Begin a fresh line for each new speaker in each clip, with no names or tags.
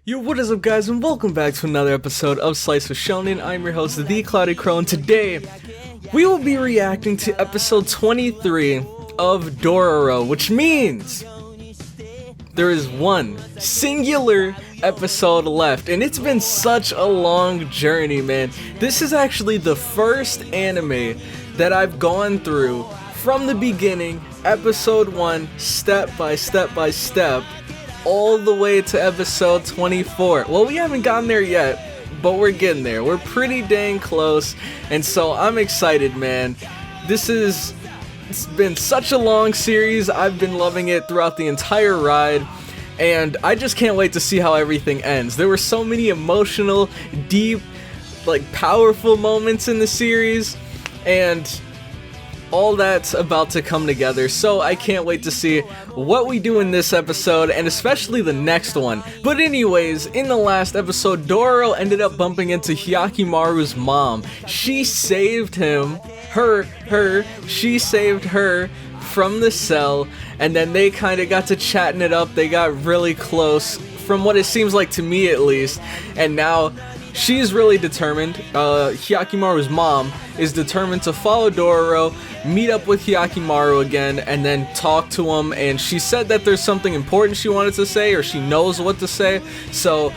Yo, what is up guys, and welcome back to another episode of Slice with Shonen. I'm your host, the CloudyCrow, and today we will be reacting to episode 23 of Dororo, which means there is one singular episode left, and it's been such a long journey, man. This is actually the first anime that I've gone through from the beginning, episode 1, step by step by step, all the way to episode 24. Well, we haven't gotten there yet, but we're getting there. We're pretty dang close, and so I'm excited, man. It's been such a long series. I've been loving it throughout the entire ride, and I just can't wait to see how everything ends. There were so many emotional, deep, powerful moments in the series, and all that's about to come together, so I can't wait to see what we do in this episode, and especially the next one. But anyways, in the last episode, Dororo ended up bumping into Hyakimaru's mom. She saved him, she saved her from the cell, and then they kind of got to chatting it up. They got really close, from what it seems like to me at least, and now she's really determined. Hyakimaru's mom is determined to follow Dororo, meet up with Hyakimaru again, and then talk to him, and she said that there's something important she wanted to say, or she knows what to say, so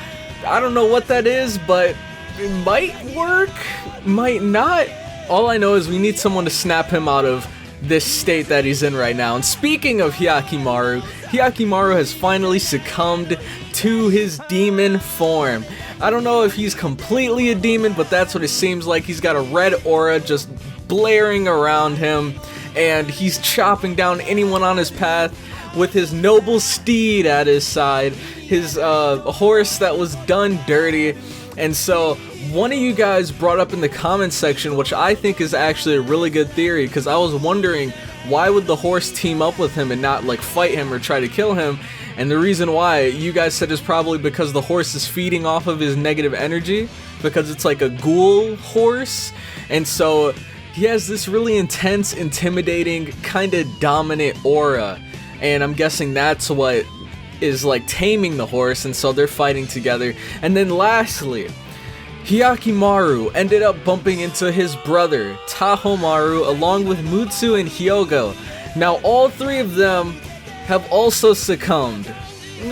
I don't know what that is, but it might work, might not. All I know is we need someone to snap him out of this state that he's in right now. And speaking of Hyakimaru, Hyakimaru has finally succumbed to his demon form. I don't know if he's completely a demon, but that's what it seems like. He's got a red aura just blaring around him, and he's chopping down anyone on his path with his noble steed at his side, his horse that was done dirty. And so one of you guys brought up in the comments section, which I think is actually a really good theory, because I was wondering, why would the horse team up with him and not fight him or try to kill him? And the reason why, you guys said, is probably because the horse is feeding off of his negative energy, because it's like a ghoul horse, and so he has this really intense, intimidating, kind of dominant aura, and I'm guessing that's what is taming the horse, and so they're fighting together. And then lastly, Hyakimaru ended up bumping into his brother Tahomaru along with Mutsu and Hyogo. Now all three of them have also succumbed.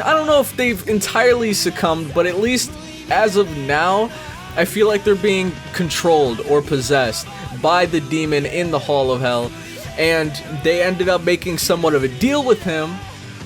I don't know if they've entirely succumbed, but at least as of now, I feel like they're being controlled or possessed by the demon in the Hall of Hell, and they ended up making somewhat of a deal with him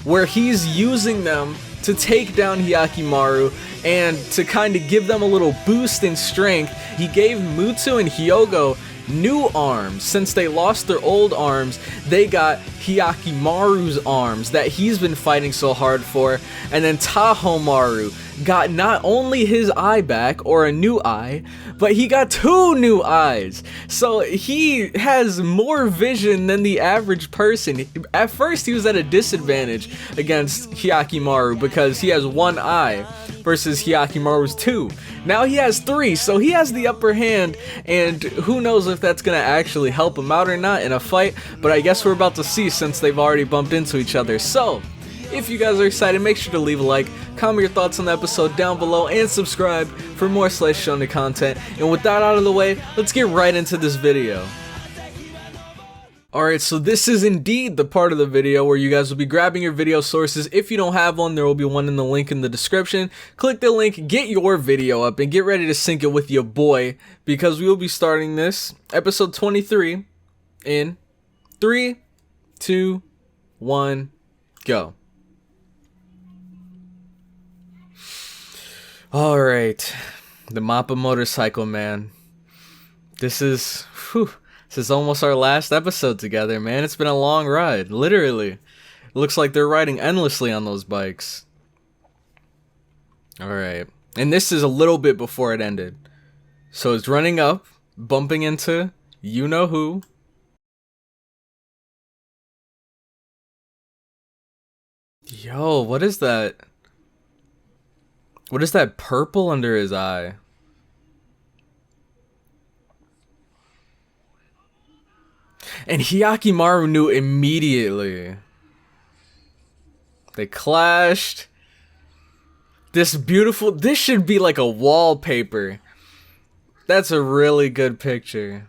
where he's using them to take down Hyakimaru, and to kind of give them a little boost in strength, he gave Mutsu and Hyogo new arms. Since they lost their old arms, they got Hyakimaru's arms that he's been fighting so hard for, and then Tahomaru got not only his eye back, or a new eye, but he got 2 new eyes. So he has more vision than the average person. At first he was at a disadvantage against Hyakimaru because he has 1 eye versus Hyakimaru's 2. Now he has 3, so he has the upper hand, and who knows if that's gonna actually help him out or not in a fight, but I guess we're about to see since they've already bumped into each other. So if you guys are excited, make sure to leave a like, comment your thoughts on the episode down below, and subscribe for more Slice Shonen content. And with that out of the way, let's get right into this video. Alright, so this is indeed the part of the video where you guys will be grabbing your video sources. If you don't have one, there will be one in the link in the description. Click the link, get your video up, and get ready to sync it with your boy, because we will be starting this episode 23 in 3, 2, 1, go. Alright, the Mappa motorcycle, man. This is almost our last episode together, man. It's been a long ride, literally. It looks like they're riding endlessly on those bikes. Alright, and this is a little bit before it ended. So it's running up, bumping into you-know-who. Yo, what is that? What is that purple under his eye? And Hyakimaru knew immediately. They clashed. This should be like a wallpaper. That's a really good picture.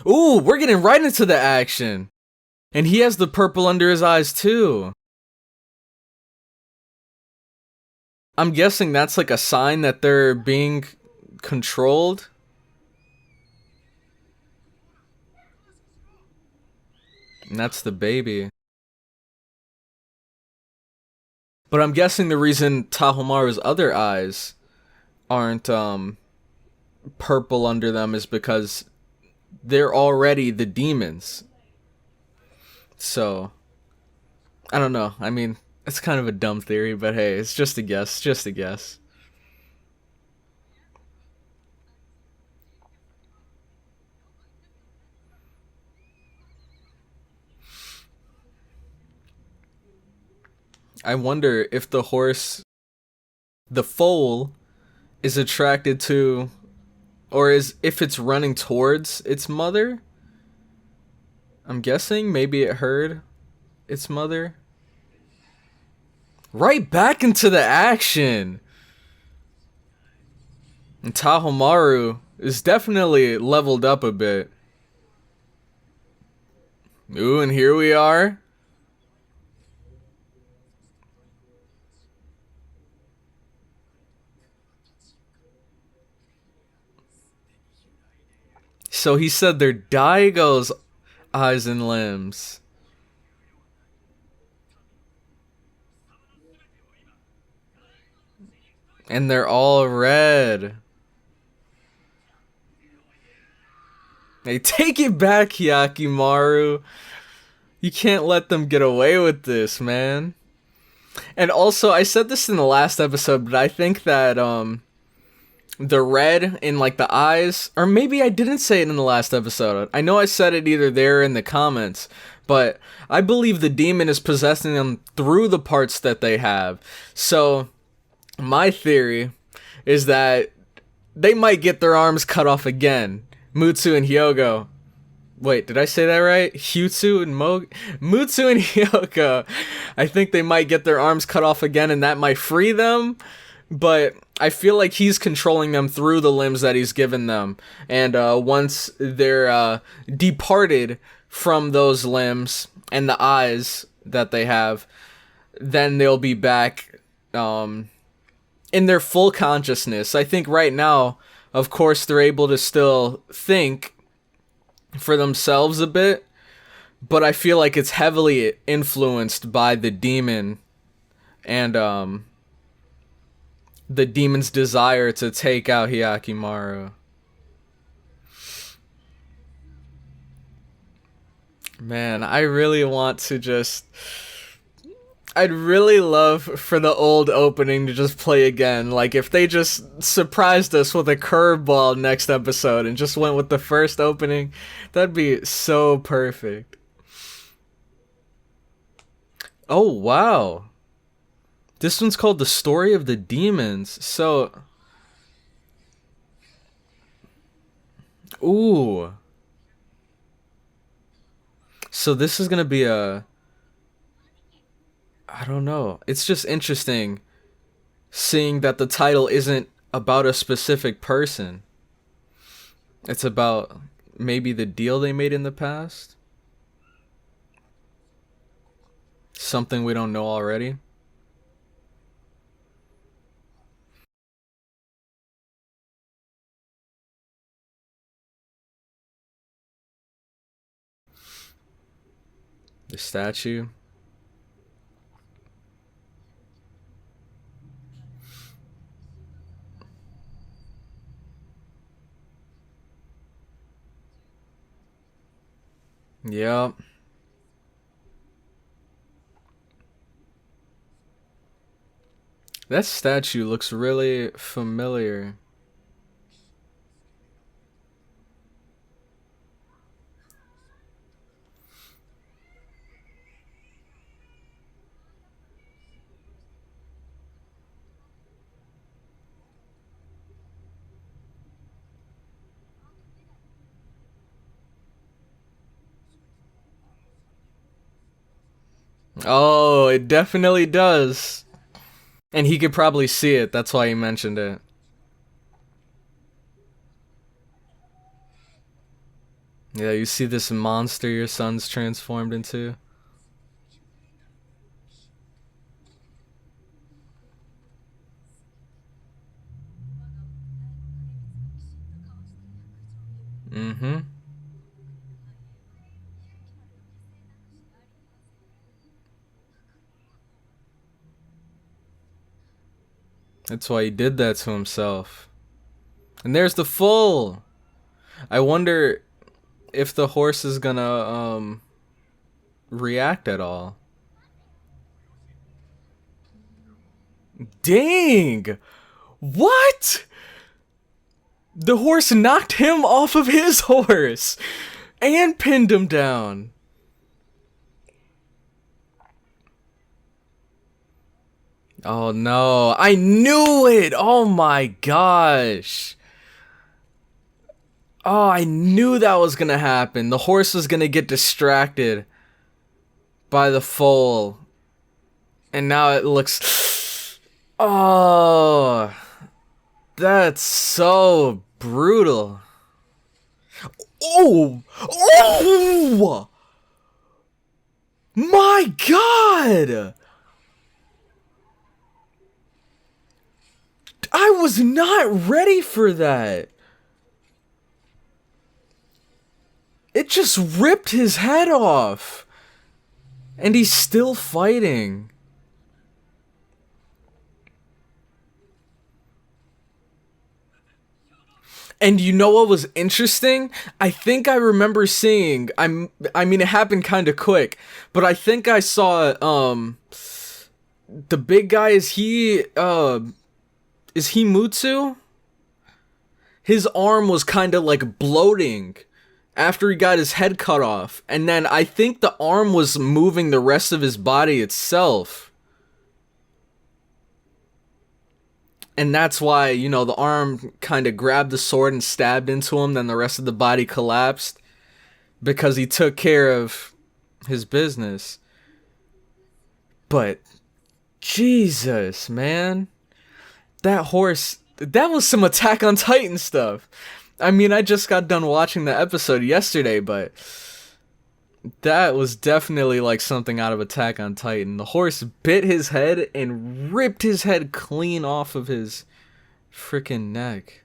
Ooh, we're getting right into the action. And he has the purple under his eyes too. I'm guessing that's like a sign that they're being controlled. And that's the baby. But I'm guessing the reason Tahomaru's other eyes aren't purple under them is because they're already the demons. So, I don't know. I mean, it's kind of a dumb theory, but hey, it's just a guess. Just a guess. I wonder if the foal, is attracted to, or is if it's running towards its mother. I'm guessing maybe it heard its mother. Right back into the action. And Tahomaru is definitely leveled up a bit. Ooh, and here we are. So he said they're Daigo's eyes and limbs. And they're all red. Hey, take it back, Hyakimaru. You can't let them get away with this, man. And also, I said this in the last episode, but I think that the red in like the eyes, or maybe I didn't say it in the last episode. I know I said it either there or in the comments, but I believe the demon is possessing them through the parts that they have. So my theory is that they might get their arms cut off again. Mutsu and Hyogo. Wait, did I say that right? Mutsu and Hyogo. I think they might get their arms cut off again, and that might free them. But I feel like he's controlling them through the limbs that he's given them. And once they're departed from those limbs and the eyes that they have, then they'll be back in their full consciousness. I think right now, of course, they're able to still think for themselves a bit, but I feel like it's heavily influenced by the demon and the demon's desire to take out Hyakimaru. Man, I really want to just... I'd really love for the old opening to just play again. Like, if they just surprised us with a curveball next episode and just went with the first opening, that'd be so perfect. Oh, wow. This one's called The Story of the Demons. So... Ooh. So this is gonna be a... I don't know. It's just interesting seeing that the title isn't about a specific person. It's about maybe the deal they made in the past. Something we don't know already. The statue. Yep. That statue looks really familiar. Oh, it definitely does. And he could probably see it, that's why he mentioned it. Yeah, you see this monster your son's transformed into? Mm-hmm. That's why he did that to himself. And there's the foal! I wonder if the horse is gonna, react at all. Dang! What? The horse knocked him off of his horse and pinned him down. Oh no, I knew it! Oh my gosh. Oh, I knew that was gonna happen. The horse was gonna get distracted by the foal. And now it looks... Oh, that's so brutal. Oh! Oh! My god! I was not ready for that. It just ripped his head off. And he's still fighting. And you know what was interesting? I think I remember seeing, I mean it happened kind of quick, but I think I saw the big guy, is he Mutsu? His arm was kind of like bloating after he got his head cut off, and then I think the arm was moving the rest of his body itself. And that's why, you know, the arm kind of grabbed the sword and stabbed into him, then the rest of the body collapsed because he took care of his business. But Jesus, man. That horse, that was some Attack on Titan stuff. I mean, I just got done watching the episode yesterday, but that was definitely like something out of Attack on Titan. The horse bit his head and ripped his head clean off of his freaking neck.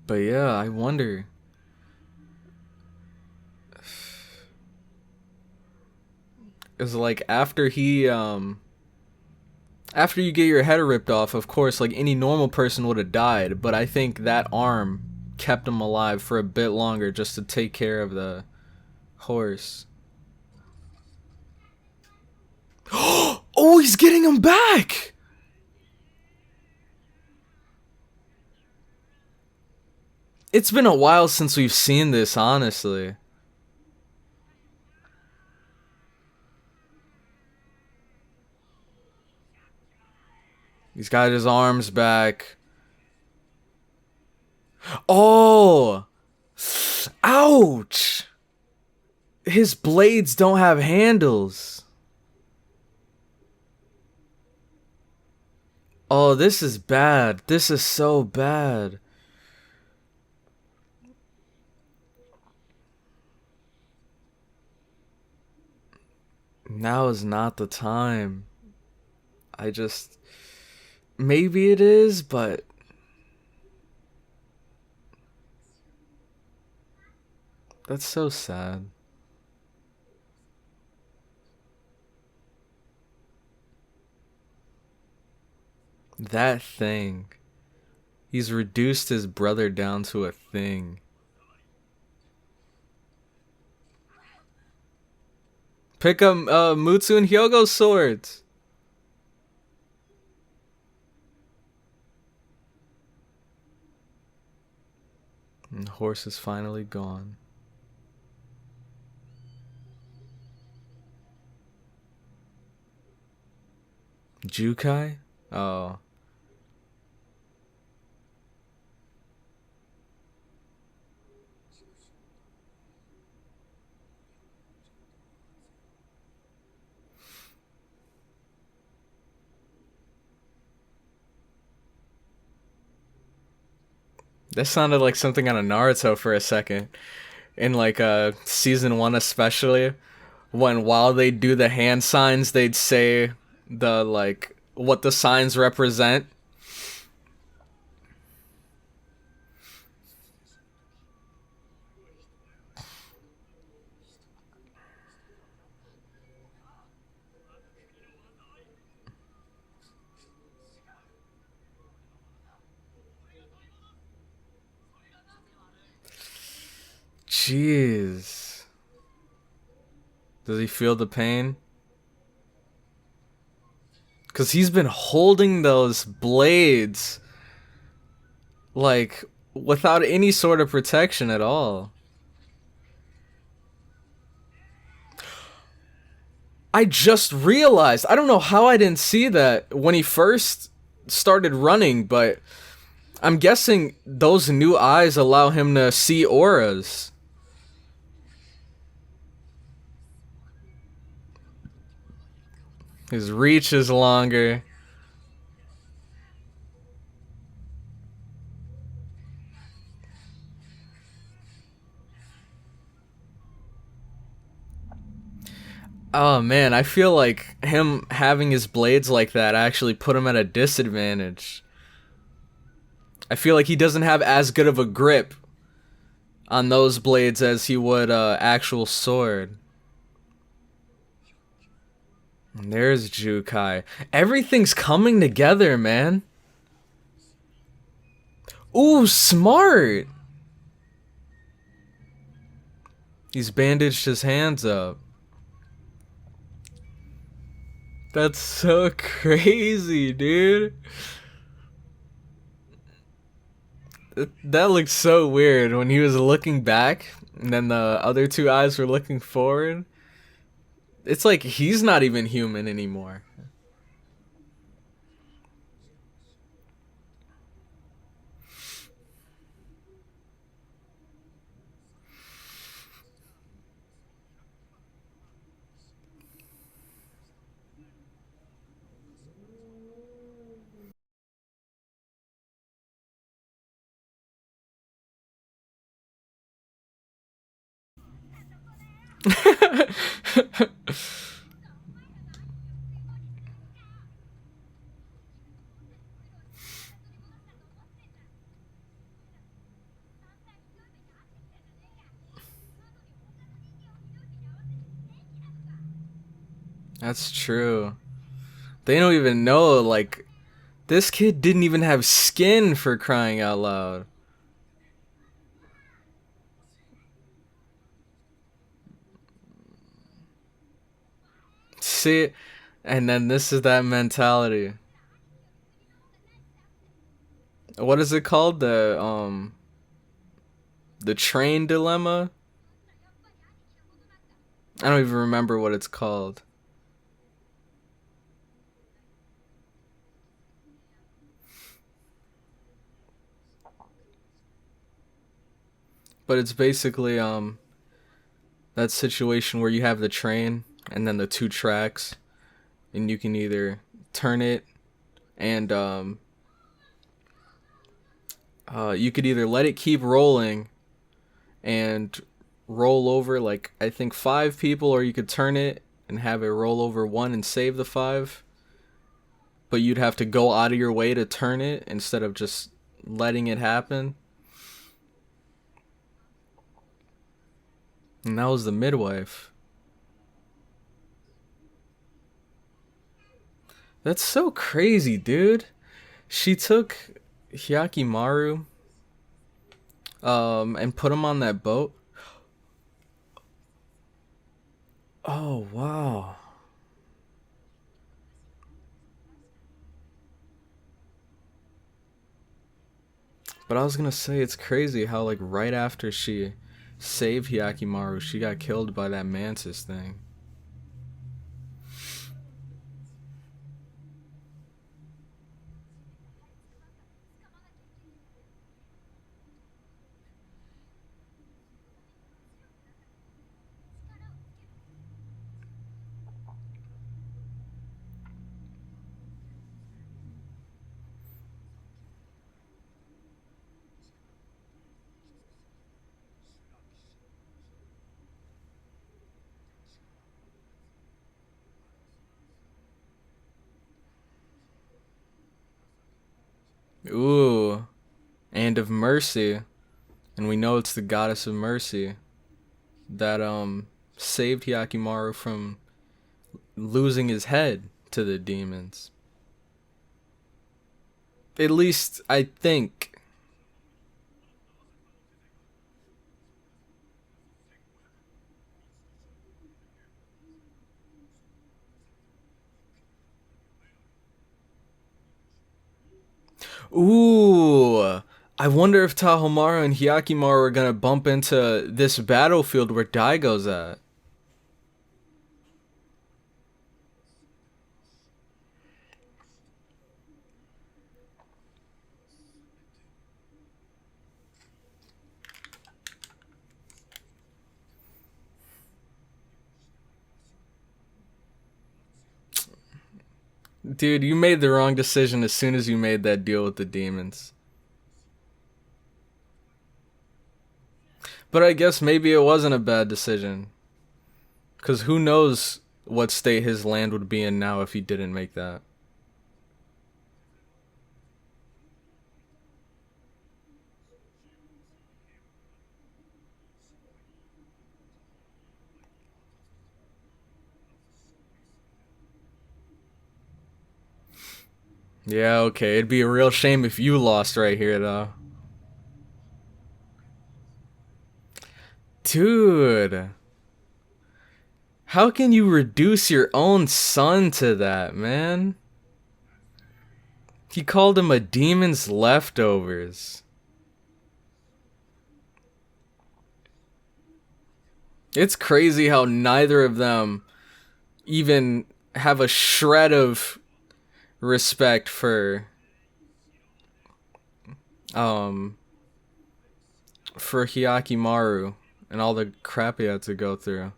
But yeah, I wonder. It's like after you get your head ripped off, of course, like any normal person would have died, but I think that arm kept him alive for a bit longer just to take care of the horse. Oh, he's getting him back! It's been a while since we've seen this, honestly. He's got his arms back. Oh! Ouch! His blades don't have handles. Oh, this is bad. This is so bad. Now is not the time. I just... Maybe it is, but... That's so sad. That thing. He's reduced his brother down to a thing. Pick up Mutsu and Hyogo's swords. And the horse is finally gone. Jukai? Oh. That sounded like something on a Naruto for a second. In like season 1 especially, when while they do the hand signs, they'd say the like what the signs represent. Jeez. Does he feel the pain? Because he's been holding those blades like without any sort of protection at all. I just realized, I don't know how I didn't see that when he first started running, but I'm guessing those new eyes allow him to see auras. His reach is longer. Oh man, I feel like him having his blades like that actually put him at a disadvantage. I feel like he doesn't have as good of a grip on those blades as he would actual sword. And there's Jukai. Everything's coming together, man. Ooh, smart. He's bandaged his hands up. That's so crazy, dude. That looked so weird when he was looking back and then the other two eyes were looking forward. It's like he's not even human anymore. That's true. They don't even know, like, this kid didn't even have skin, for crying out loud. See? And then this is that mentality. What is it called? The train dilemma? I don't even remember what it's called. But it's basically that situation where you have the train and then the two tracks and you can either turn it and you could either let it keep rolling and roll over like I think 5 people, or you could turn it and have it roll over one and save the 5. But you'd have to go out of your way to turn it instead of just letting it happen. And that was the midwife. That's so crazy, dude. She took Hyakimaru and put him on that boat. Oh, wow. But I was gonna say, it's crazy how, like, right after she saved Hyakimaru, she got killed by that mantis thing. Ooh. And of mercy. And we know it's the goddess of mercy that saved Hyakimaru from losing his head to the demons. At least I think. Ooh. I wonder if Tahomaru and Hyakimaru are gonna bump into this battlefield where Daigo's at. Dude, you made the wrong decision as soon as you made that deal with the demons. But I guess maybe it wasn't a bad decision. Because who knows what state his land would be in now if he didn't make that. Yeah, okay. It'd be a real shame if you lost right here, though. Dude. How can you reduce your own son to that, man? He called him a demon's leftovers. It's crazy how neither of them even have a shred of respect um for Hyakimaru and all the crap he had to go through.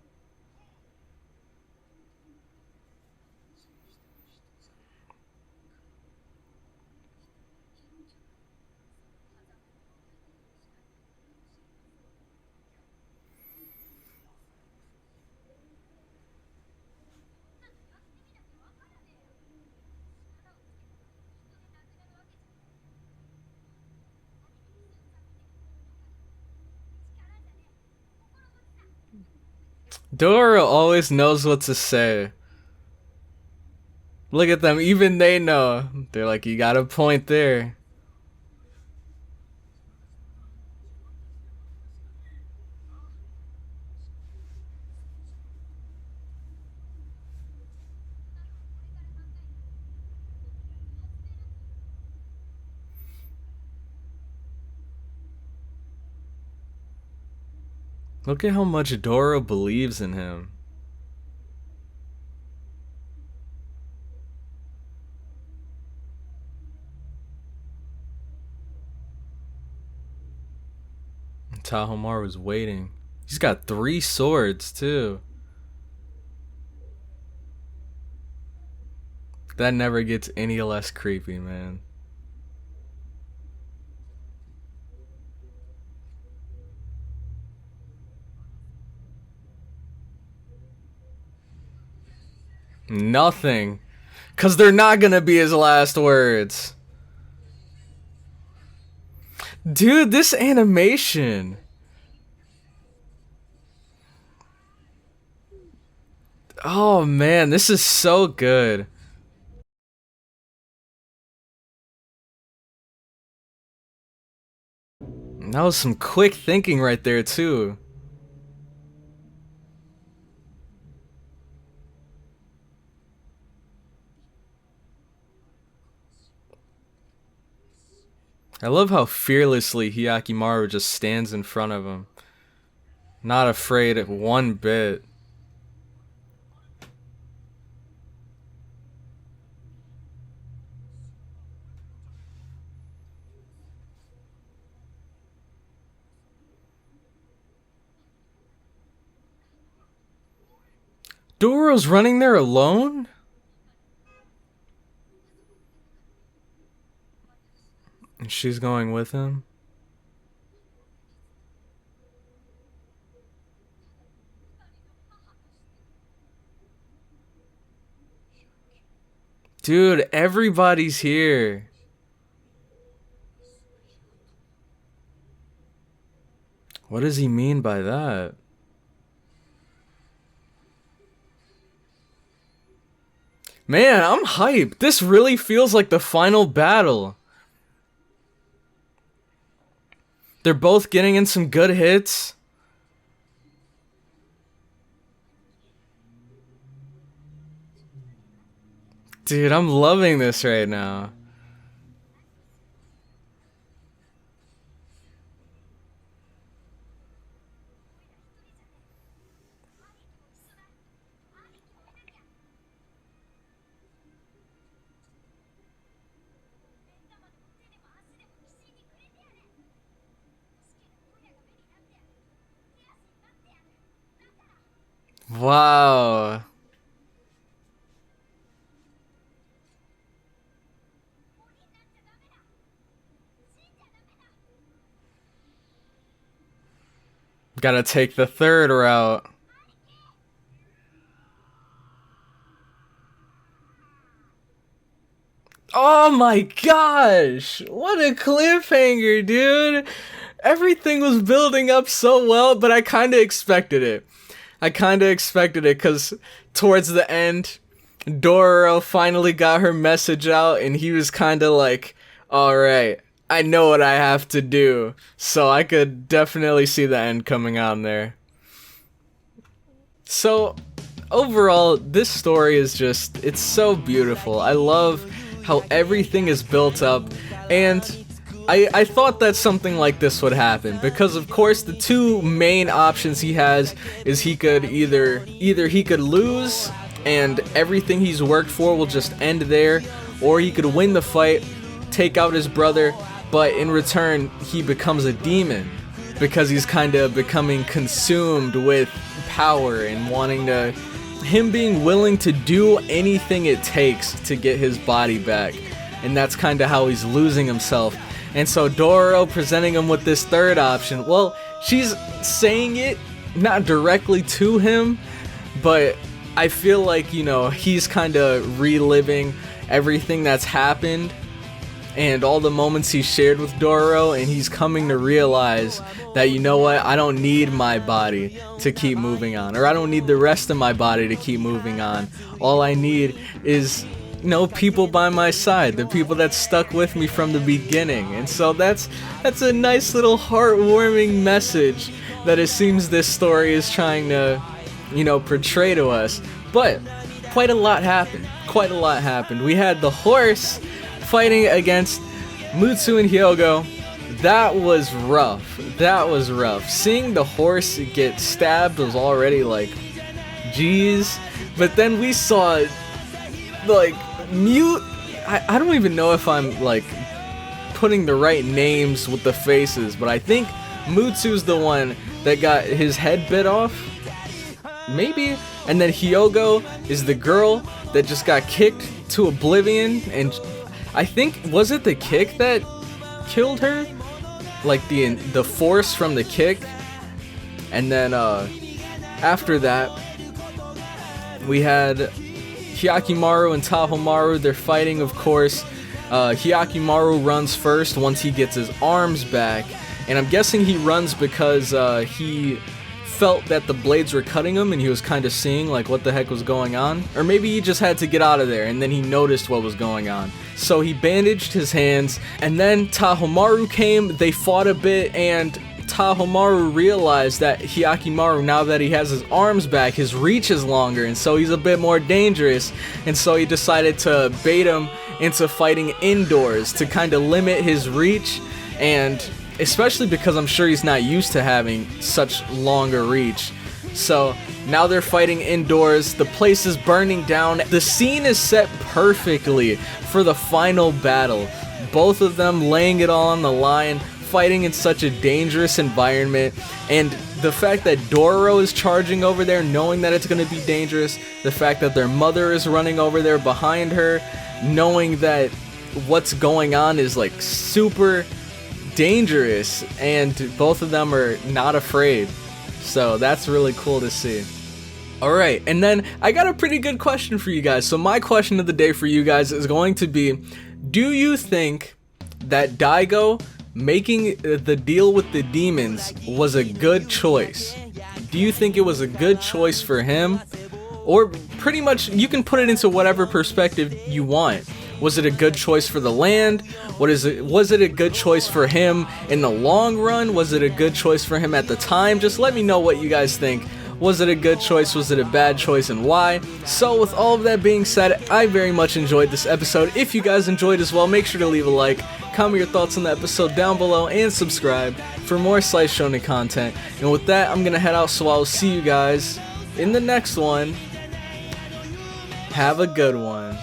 Dororo always knows what to say. Look at them, even they know. They're like, you got a point there. Look at how much Dororo believes in him. Tahomaru's waiting. He's got 3 swords, too. That never gets any less creepy, man. Nothing. Because they're not going to be his last words. Dude, this animation. Oh, man, this is so good. That was some quick thinking right there, too. I love how fearlessly Hyakimaru just stands in front of him. Not afraid of one bit. Dororo's running there alone? And she's going with him? Dude, everybody's here. What does he mean by that? Man, I'm hyped. This really feels like the final battle. They're both getting in some good hits. Dude, I'm loving this right now. Wow. Gotta take the third route. Oh my gosh! What a cliffhanger, dude! Everything was building up so well, but I kinda expected it. I kinda expected it, because towards the end, Dororo finally got her message out, and he was kinda like, alright, I know what I have to do. So I could definitely see the end coming on there. So, overall, this story is just, it's so beautiful. I love how everything is built up, and I thought that something like this would happen, because of course the two main options he has is he could either he could lose and everything he's worked for will just end there, or he could win the fight, take out his brother, but in return he becomes a demon because he's kind of becoming consumed with power and wanting to, him being willing to do anything it takes to get his body back, and that's kind of how he's losing himself. And so Dororo presenting him with this third option, well, she's saying it not directly to him, but I feel like, you know, he's kind of reliving everything that's happened and all the moments he shared with Dororo, and he's coming to realize that, you know what, I don't need my body to keep moving on, or I don't need the rest of my body to keep moving on. All I need is, you know, people by my side, the people that stuck with me from the beginning. And so that's a nice little heartwarming message that it seems this story is trying to, you know, portray to us. But quite a lot happened. Quite a lot happened. We had the horse fighting against Mutsu and Hyogo. That was rough. That was rough. Seeing the horse get stabbed was already like, geez. But then we saw, like, I don't even know if I'm like putting the right names with the faces, but I think Mutsu's the one that got his head bit off, maybe, and then Hyogo is the girl that just got kicked to oblivion, and I think, was it the kick that killed her, like the force from the kick? And then after that we had Hyakimaru and Tahomaru. They're fighting, of course. Hyakimaru runs first once he gets his arms back, and I'm guessing he runs because he felt that the blades were cutting him and he was kind of seeing like what the heck was going on, or maybe he just had to get out of there and then he noticed what was going on, so he bandaged his hands. And then Tahomaru came, they fought a bit, and Tahomaru realized that Hyakimaru, now that he has his arms back, his reach is longer, and so he's a bit more dangerous, and so he decided to bait him into fighting indoors to kind of limit his reach, and especially because I'm sure he's not used to having such longer reach. So now they're fighting indoors, the place is burning down, the scene is set perfectly for the final battle, both of them laying it all on the line, fighting in such a dangerous environment. And the fact that Dororo is charging over there knowing that it's going to be dangerous, the fact that their mother is running over there behind her knowing that what's going on is like super dangerous, and both of them are not afraid. So that's really cool to see. Alright, and then I got a pretty good question for you guys. So my question of the day for you guys is going to be, do you think that Daigo making the deal with the demons was a good choice? Do you think it was a good choice for him? Or pretty much, you can put it into whatever perspective you want. Was it a good choice for the land? Was it a good choice for him in the long run? Was it a good choice for him at the time? Just let me know what you guys think. Was it a good choice? Was it a bad choice, and why? So with all of that being said, I very much enjoyed this episode. If you guys enjoyed as well, make sure to leave a like, comment your thoughts on the episode down below, and subscribe for more Slice Shonen content. And with that, I'm gonna head out, so I'll see you guys in the next one. Have a good one.